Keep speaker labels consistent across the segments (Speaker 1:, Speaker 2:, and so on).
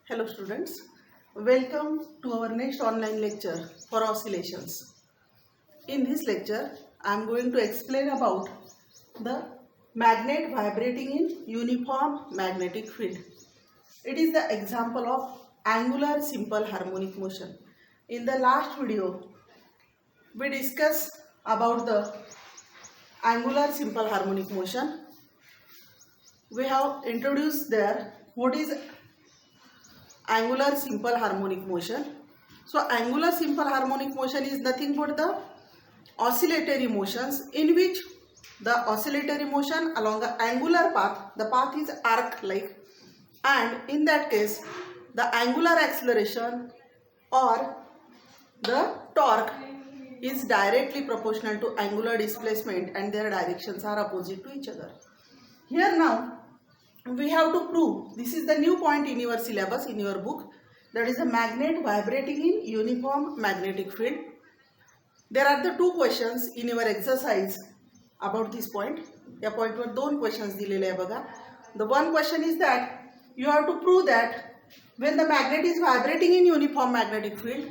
Speaker 1: Hello students, welcome to our next online lecture for oscillations. In this lecture, I am going to explain about the magnet vibrating in uniform magnetic field. It is the example of angular simple harmonic motion. In the last video, we discussed about the angular simple harmonic motion. We have introduced there what is angular simple harmonic motion. So angular simple harmonic motion is nothing but the oscillatory motions in which the oscillatory motion along the angular path, the path is arc like, and in that case the angular acceleration or the torque is directly proportional to angular displacement and their directions are opposite to each other. Here now we have to prove, this is the new point in your syllabus, in your book, that is a magnet vibrating in uniform magnetic field. There are the two questions in your exercise about this point. या point वर दोन questions दिलेले आहे बघा. The one question is that you have to prove that when the magnet is vibrating in uniform magnetic field,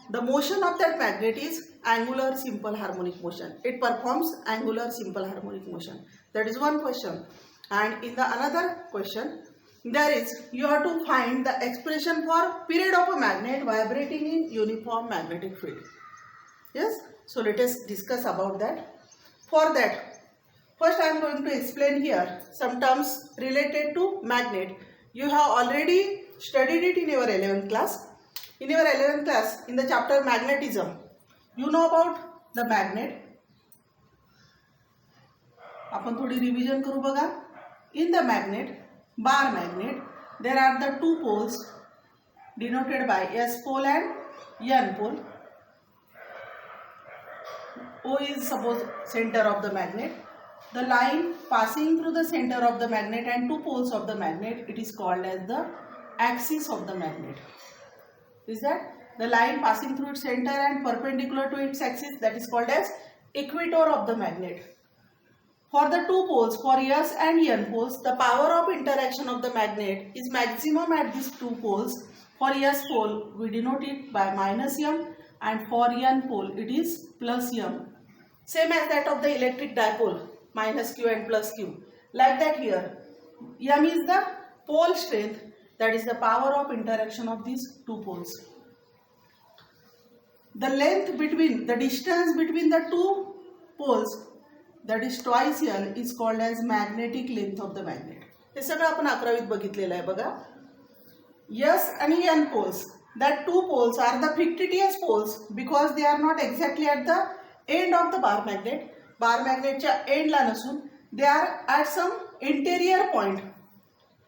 Speaker 1: the motion of that magnet is angular simple harmonic motion. It performs angular simple harmonic motion. That is one question. And in the another question, there is you have to find the expression for period of a magnet vibrating in uniform magnetic field. Yes, so let us discuss about that. For that, first I am going to explain here some terms related to magnet. You have already studied it in your 11th class. In your 11th class, in the chapter magnetism, you know about the magnet. आपण थोडी revision करू बघा. In the magnet, bar magnet, there are the two poles denoted by S pole and N pole. O is suppose center of the magnet. The line passing through the center of the magnet and two poles of the magnet, it is called as the axis of the magnet. Is that the line passing through its center and perpendicular to its axis, that is called as equator of the magnet. For the two poles, for S and N poles, the power of interaction of the magnet is maximum at these two poles. For S pole, we denote it by minus M, and for N pole, it is plus M. Same as that of the electric dipole, minus Q and plus Q. Like that here, M is the pole strength, that is the power of interaction of these two poles. The length between, the distance between the two poles, that is twice L, is called as magnetic length of the magnet. हे सगळं आपण 11वीत बघितलेलं आहे बघा. S आणि N poles, that two poles are the fictitious poles because they are not exactly at the end of the bar magnet. Bar magnetच्या end ला नसून they are at some interior point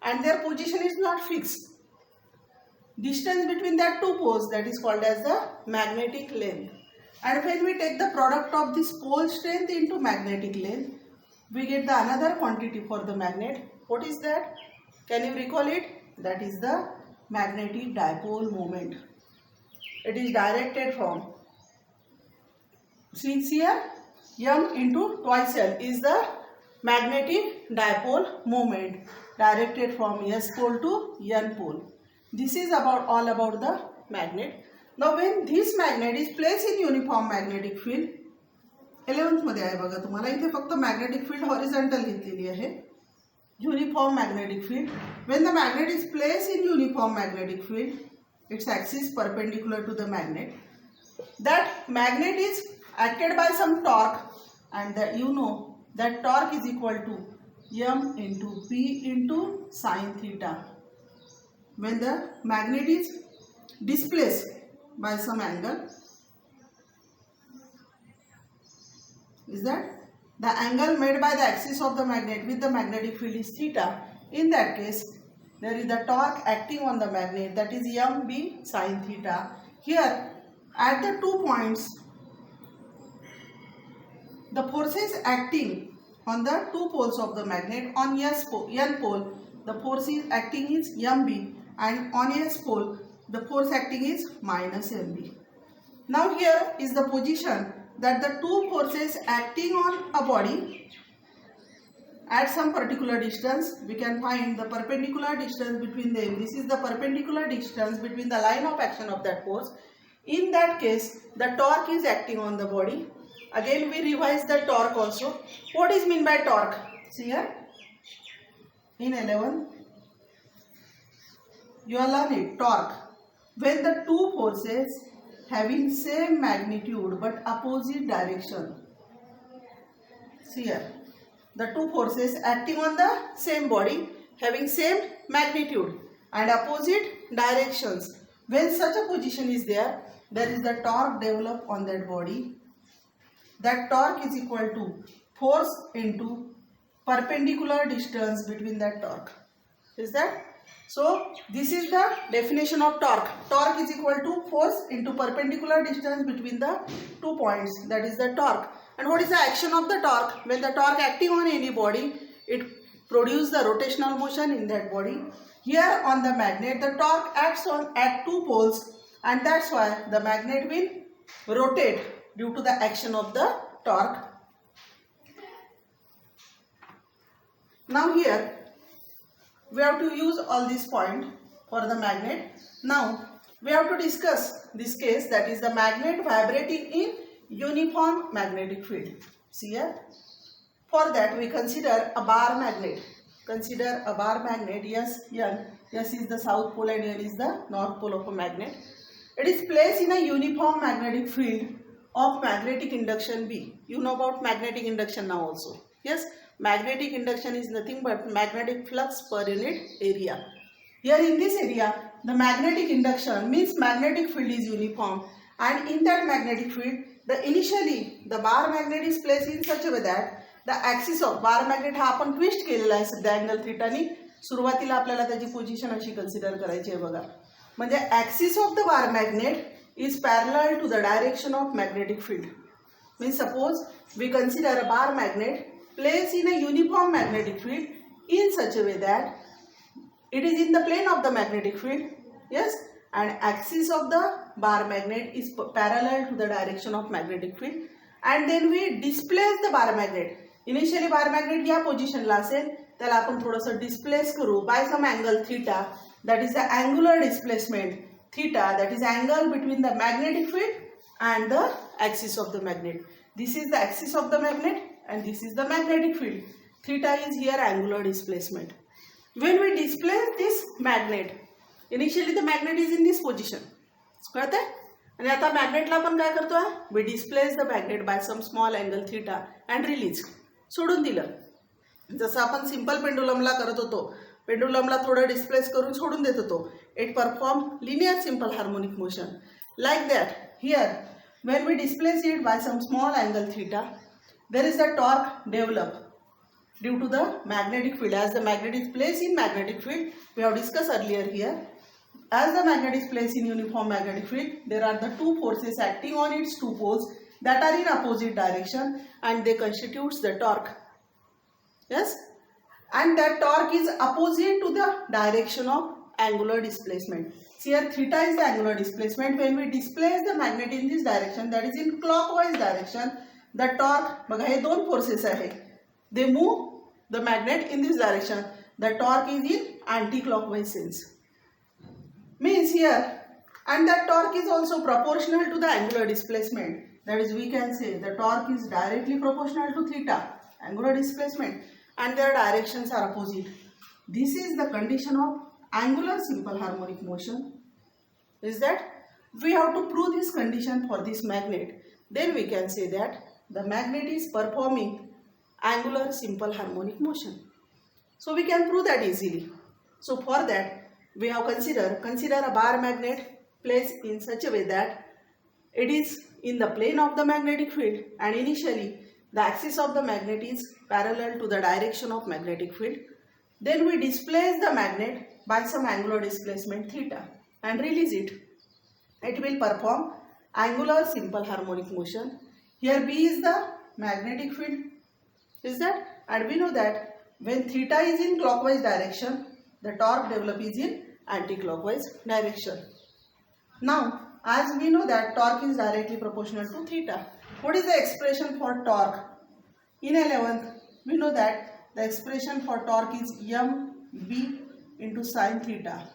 Speaker 1: and their position is not fixed. Distance between that two poles, that is called as the magnetic length. And when we take the product of this pole strength into magnetic length, we get the another quantity for the magnet. What is that? Can you recall it? That is the magnetic dipole moment. It is directed from, see here, M into twice L is the magnetic dipole moment directed from S pole to N pole. This is all about the magnet. Now when this magnet is placed in uniform magnetic field, 11th मध्ये आहे बघा तुम्हाला, इथे फक्त magnetic field horizontal घेतलेली आहे. Uniform magnetic field. When the magnet is placed in uniform magnetic field, its axis perpendicular to the magnet. That magnet is acted by some torque, and that you know that torque is equal to M into P into sine theta. When the magnet is displaced by some angle, is that the angle made by the axis of the magnet with the magnetic field is theta. In that case, there is the torque acting on the magnet, that is MB sine theta. Here at the 2 points, the forces acting on the two poles of the magnet, on N pole the force is acting is MB, and on S pole the force acting is minus MB. Now here is the position that the two forces acting on a body at some particular distance, we can find the perpendicular distance between them. This is the perpendicular distance between the line of action of that force. In that case, the torque is acting on the body. Again, we revise the torque also. What is meant by torque? See here, in 11, you will learn it. Torque. When the two forces having same magnitude but opposite direction. See here, the two forces acting on the same body having same magnitude and opposite directions. When such a position is there is the torque developed on that body. That torque is equal to force into perpendicular distance between that torque. Is that? So this is the definition of torque. Torque is equal to force into perpendicular distance between the 2 points. That is the torque. And what is the action of the torque? When the torque acting on any body, it produces the rotational motion in that body. Here on the magnet, the torque acts on at two poles, and that's why the magnet will rotate due to the action of the torque. Now here we have to use all these points for the magnet. Now we have to discuss this case, that is the magnet vibrating in uniform magnetic field. See here. For that we consider a bar magnet. Consider a bar magnet. Yes, N. S is the south pole and N is the north pole of a magnet. It is placed in a uniform magnetic field of magnetic induction B. You know about magnetic induction now also. Yes, magnetic induction is nothing but magnetic flux per unit area. Here in this area, the magnetic induction means magnetic field is uniform, and in that magnetic field, initially the bar magnet is placed in such a way that the axis of bar magnet हा आपण twist केलेला आहे सध्या angle थीटानी. सुरुवातीला आपल्याला त्याची position अशी consider करायची आहे बघा. म्हणजे axis of the bar magnet is parallel to the direction of magnetic field. Means suppose we consider a bar magnet placed in a uniform magnetic field in such a way that it is in the plane of the magnetic field. Yes, and axis of the bar magnet is parallel to the direction of magnetic field, and then we displace the bar magnet. Initially bar magnet या पोझिशनला असेल, त्याला आपण थोडंसं displace करू by some angle theta. That is the angular displacement theta, that is angle between the magnetic field and the axis of the magnet. This is the axis of the magnet and this is the magnetic field. Theta is here angular displacement. When we displace this magnet, initially the magnet is in this position. कळत आहे? आणि आता मॅग्नेटला आपण काय करतोय? We displace the magnet by some small angle theta and release. सोडून दिलं. जसं आपण सिंपल पेंडुलमला करत होतो. पेंडुलमला थोडं डिस्प्लेस करून सोडून देत होतो. It perform linear simple harmonic motion. Like that, here when we displace it by some small angle theta, there is a torque developed due to the magnetic field. As the magnet is placed in magnetic field, we have discussed earlier here. As the magnet is placed in uniform magnetic field, there are the two forces acting on its two poles that are in opposite direction, and they constitutes the torque. Yes, and that torque is opposite to the direction of angular displacement. See here, theta is the angular displacement. When we displace the magnet in this direction, that is in clockwise direction, the torque, बघा हे दोन forces आहे, they move the magnet in this direction. The torque is in anti-clockwise sense. Means here, and that torque is also proportional to the angular displacement. That is, we can say the torque is directly proportional to theta, angular displacement, and their directions are opposite. This is the condition of angular simple harmonic motion. Is that we have to prove this condition for this magnet. Then we can say that the magnet is performing angular simple harmonic motion. So we can prove that easily. So for that we have consider a bar magnet placed in such a way that it is in the plane of the magnetic field, and initially the axis of the magnet is parallel to the direction of magnetic field. Then we displace the magnet by some angular displacement theta and release it. It will perform angular simple harmonic motion. Here B is the magnetic field. Is that? And we know that when theta is in clockwise direction, the torque developed is in anti-clockwise direction. Now, as we know that torque is directly proportional to theta. What is the expression for torque? In 11th, we know that The expression for torque is mb into sine theta.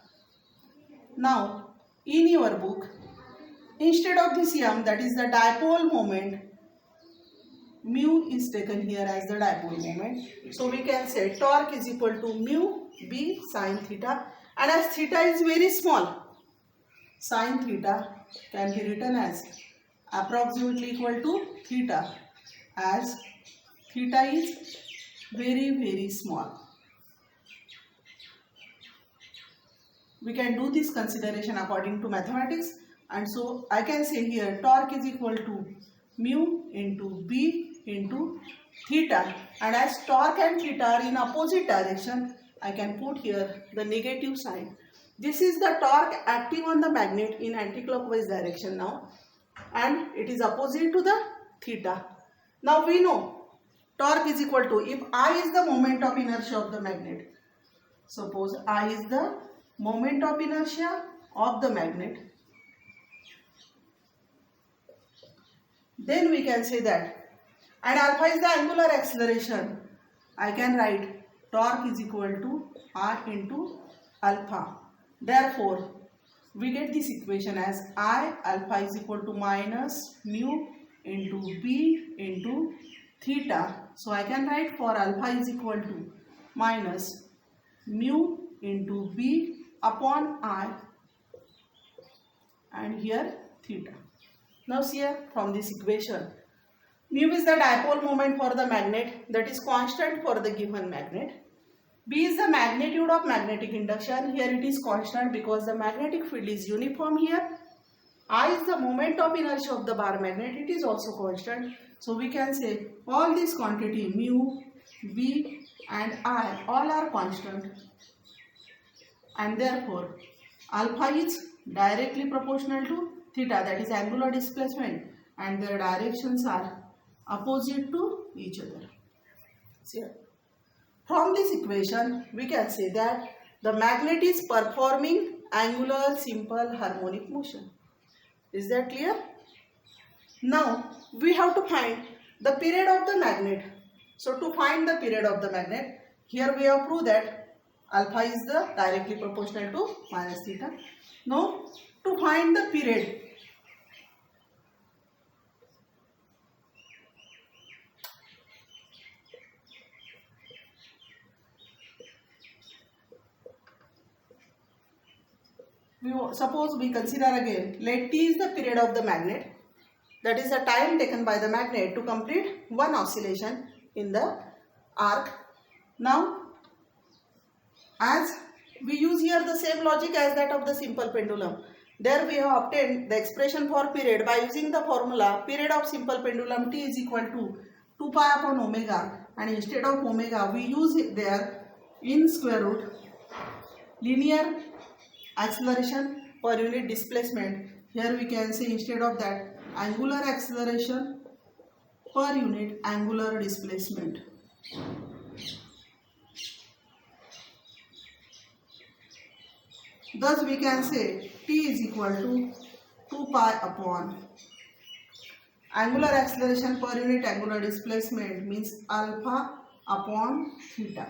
Speaker 1: Now, in your book, instead of this m, that is the dipole moment, mu is taken here as the dipole moment. So we can say torque is equal to mu b sine theta, and as theta is very small, sine theta can be written as approximately equal to theta, as theta is very small. We can do this consideration according to mathematics, and so I can say here torque is equal to mu into b into theta, and as torque and theta are in opposite direction, I can put here the negative sign. This is the torque acting on the magnet in anti-clockwise direction now, and it is opposite to the theta. Now we know torque is equal to, if I is the moment of inertia of the magnet, suppose I is the moment of inertia of the magnet, then we can say that, and alpha is the angular acceleration, I can write torque is equal to I into alpha. Therefore, we get this equation as I alpha is equal to minus mu into b into theta. So I can write for alpha is equal to minus mu into b upon I, and here theta. Now see here from this equation, mu is the dipole moment for the magnet, that is constant for the given magnet. B is the magnitude of magnetic induction, here it is constant because the magnetic field is uniform here. I is the moment of inertia of the bar magnet, it is also constant. So we can say all this quantity mu, B and I all are constant, and therefore alpha is directly proportional to theta, that is angular displacement, and their directions are opposite to each other. See, from this equation we can say that the magnet is performing angular simple harmonic motion. Is that clear? Now we have to find the period of the magnet. So to find the period of the magnet, here we have proved that alpha is the directly proportional to minus theta. Now to find the period, suppose we consider again, let t is the period of the magnet, that is the time taken by the magnet to complete one oscillation in the arc. Now as we use here the same logic as that of the simple pendulum, there we have obtained the expression for period by using the formula period of simple pendulum t is equal to 2 pi upon omega, and instead of omega we use it there in square root linear acceleration per unit displacement. Here we can say instead of that angular acceleration per unit angular displacement. Thus we can say t is equal to 2 pi upon angular acceleration per unit angular displacement means alpha upon theta.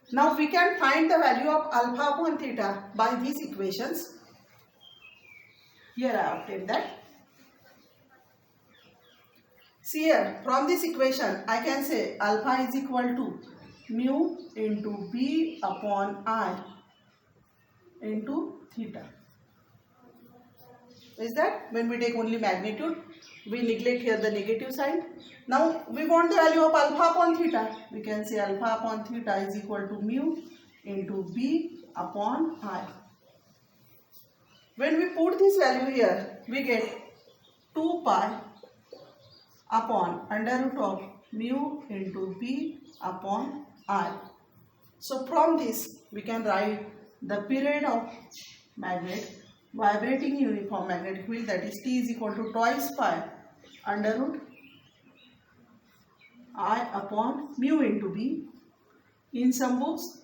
Speaker 1: Now we can find the value of alpha upon theta by these equations. Here I obtained that. See here, from this equation I can say alpha is equal to mu into b upon I into theta. Is that when we take only magnitude, we neglect here the negative sign. Now we want the value of alpha upon theta. We can say alpha upon theta is equal to mu into b upon I. When we put this value here, we get 2 pi upon under root of mu into b upon I. So from this we can write the period of magnet vibrating uniform magnetic field, that is t is equal to twice pi under root I upon mu into b. In some books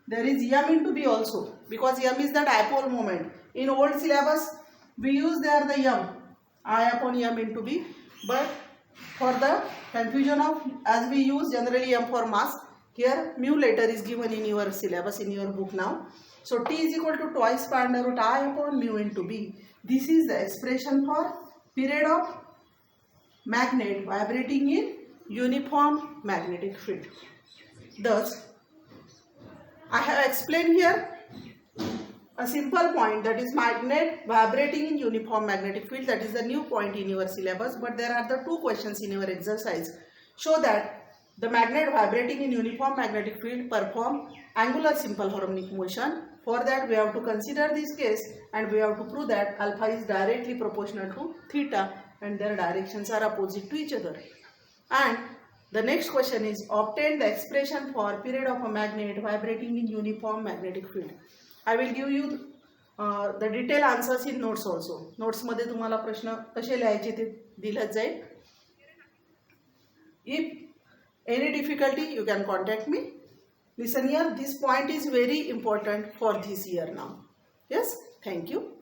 Speaker 1: there is m into b also, because m is the dipole moment. In old syllabus we use there the m, I upon m into b, but For the confusion of, as we use generally M for mass, here mu later is given in your syllabus, in your book now. So T is equal to twice pi under root I upon mu into B. This is the expression for period of magnet vibrating in uniform magnetic field. Thus, I have explained here a simple point, that is magnet vibrating in uniform magnetic field. That is the new point in your syllabus, but there are the two questions in your exercise. Show that the magnet vibrating in uniform magnetic field perform angular simple harmonic motion. For that we have to consider this case and we have to prove that alpha is directly proportional to theta and their directions are opposite to each other. And the next question is, obtain the expression for period of a magnet vibrating in uniform magnetic field. I will give you the detailed answers in notes also. Notes मध्ये तुम्हाला प्रश्न कसे लिहायचे ते दिलेच जाईल. If any difficulty, you can contact me. Listen here, this point is very important for this year now. Yes, thank you.